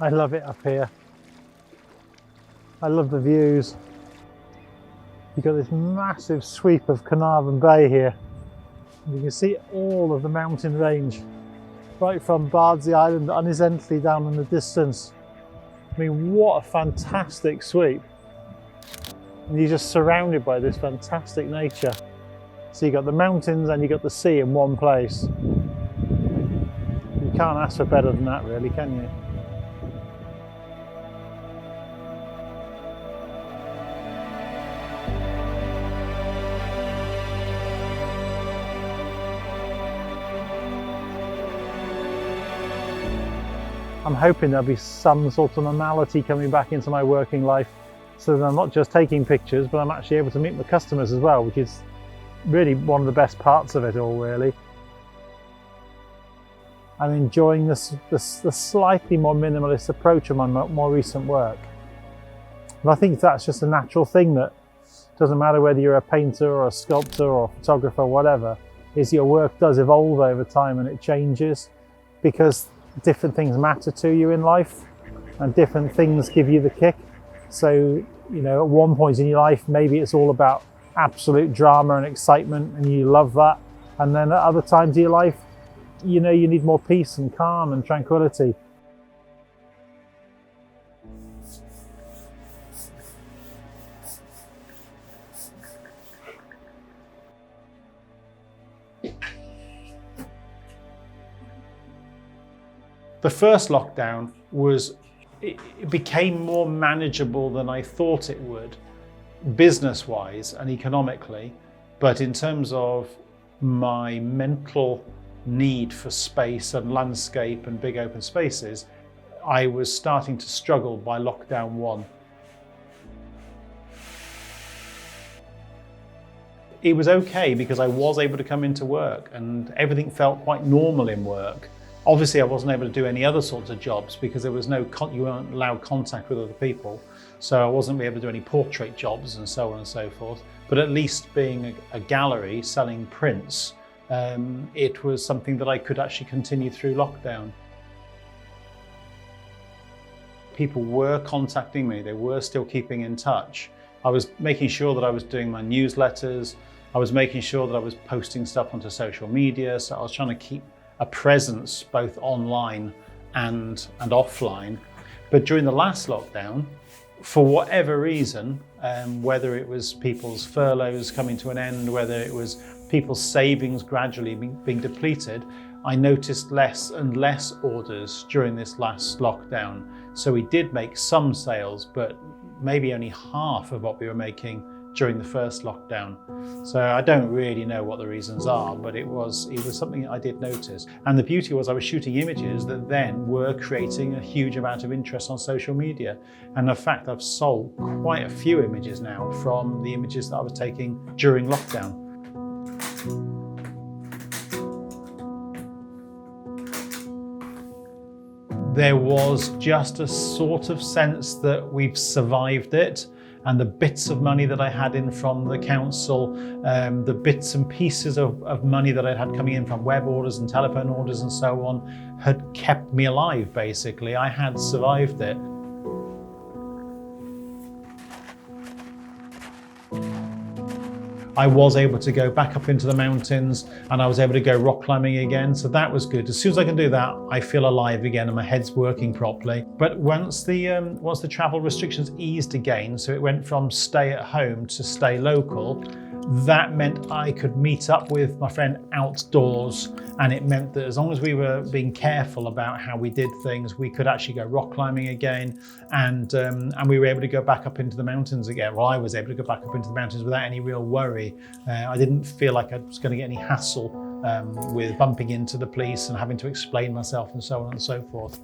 I love it up here. I love the views. You've got this massive sweep of Carnarvon Bay here. You can see all of the mountain range, right from Bardsey Island horizontally down in the distance. I mean, what a fantastic sweep. And you're just surrounded by this fantastic nature. So you've got the mountains and you've got the sea in one place. You can't ask for better than that, really, can you? I'm hoping there'll be some sort of normality coming back into my working life, so that I'm not just taking pictures, but I'm actually able to meet my customers as well, which is really one of the best parts of it all, really. I'm enjoying the slightly more minimalist approach of my more recent work. And I think that's just a natural thing, that doesn't matter whether you're a painter or a sculptor or a photographer or whatever, is your work does evolve over time and it changes, because different things matter to you in life and different things give you the kick. So, you know, at one point in your life, maybe it's all about absolute drama and excitement and you love that. And then at other times of your life, you know, you need more peace and calm and tranquility. The first lockdown it became more manageable than I thought it would, business-wise and economically. But in terms of my mental need for space and landscape and big open spaces, I was starting to struggle by lockdown 1. It was okay because I was able to come into work and everything felt quite normal in work. Obviously, I wasn't able to do any other sorts of jobs because there was no, you weren't allowed contact with other people. So I wasn't able to do any portrait jobs and so on and so forth. But at least being a gallery selling prints, it was something that I could actually continue through lockdown. People were contacting me, they were still keeping in touch. I was making sure that I was doing my newsletters. I was making sure that I was posting stuff onto social media. So I was trying to keep a presence both online and offline. But during the last lockdown, for whatever reason, whether it was people's furloughs coming to an end, whether it was people's savings gradually being depleted, I noticed less and less orders during this last lockdown. So we did make some sales, but maybe only half of what we were making during the first lockdown. So I don't really know what the reasons are, but it was something I did notice. And the beauty was I was shooting images that then were creating a huge amount of interest on social media. And in fact, I've sold quite a few images now from the images that I was taking during lockdown. There was just a sort of sense that we've survived it. And the bits of money that I had in from the council, the bits and pieces of money that I had coming in from web orders and telephone orders and so on, had kept me alive, basically. I had survived it. I was able to go back up into the mountains and I was able to go rock climbing again. So that was good. As soon as I can do that, I feel alive again and my head's working properly. But once the travel restrictions eased again, so it went from stay at home to stay local, that meant I could meet up with my friend outdoors. And it meant that as long as we were being careful about how we did things, we could actually go rock climbing again. And we were able to go back up into the mountains again. Well, I was able to go back up into the mountains without any real worry. I didn't feel like I was going to get any hassle with bumping into the police and having to explain myself and so on and so forth.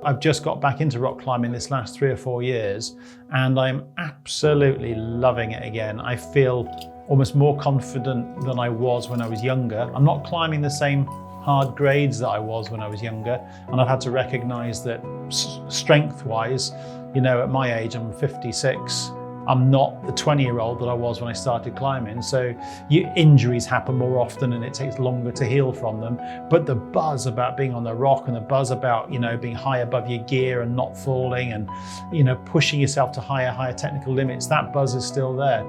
I've just got back into rock climbing this last 3 or 4 years and I'm absolutely loving it again. I feel almost more confident than I was when I was younger. I'm not climbing the same hard grades that I was when I was younger, and I've had to recognize that strength-wise, you know, at my age, I'm 56, I'm not the 20-year-old that I was when I started climbing, so injuries happen more often and it takes longer to heal from them. But the buzz about being on the rock and the buzz about, being high above your gear and not falling and, pushing yourself to higher technical limits, that buzz is still there.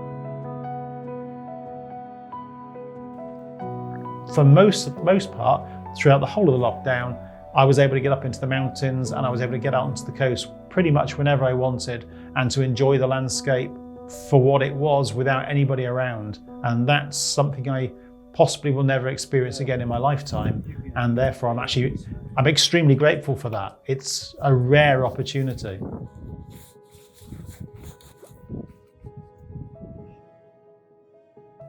For most part, throughout the whole of the lockdown, I was able to get up into the mountains and I was able to get out onto the coast pretty much whenever I wanted and to enjoy the landscape for what it was without anybody around. And that's something I possibly will never experience again in my lifetime. And therefore I'm extremely grateful for that. It's a rare opportunity.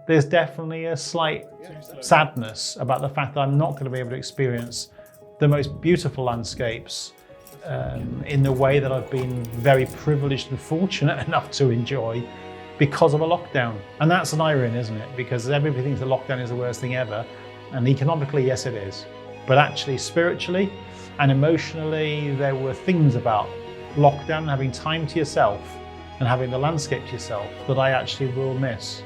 There's definitely a slight sadness about the fact that I'm not going to be able to experience the most beautiful landscapes in the way that I've been very privileged and fortunate enough to enjoy because of a lockdown. And that's an irony, isn't it? Because everybody thinks the lockdown is the worst thing ever. And economically, yes, it is. But actually, spiritually and emotionally, there were things about lockdown, having time to yourself and having the landscape to yourself that I actually will miss.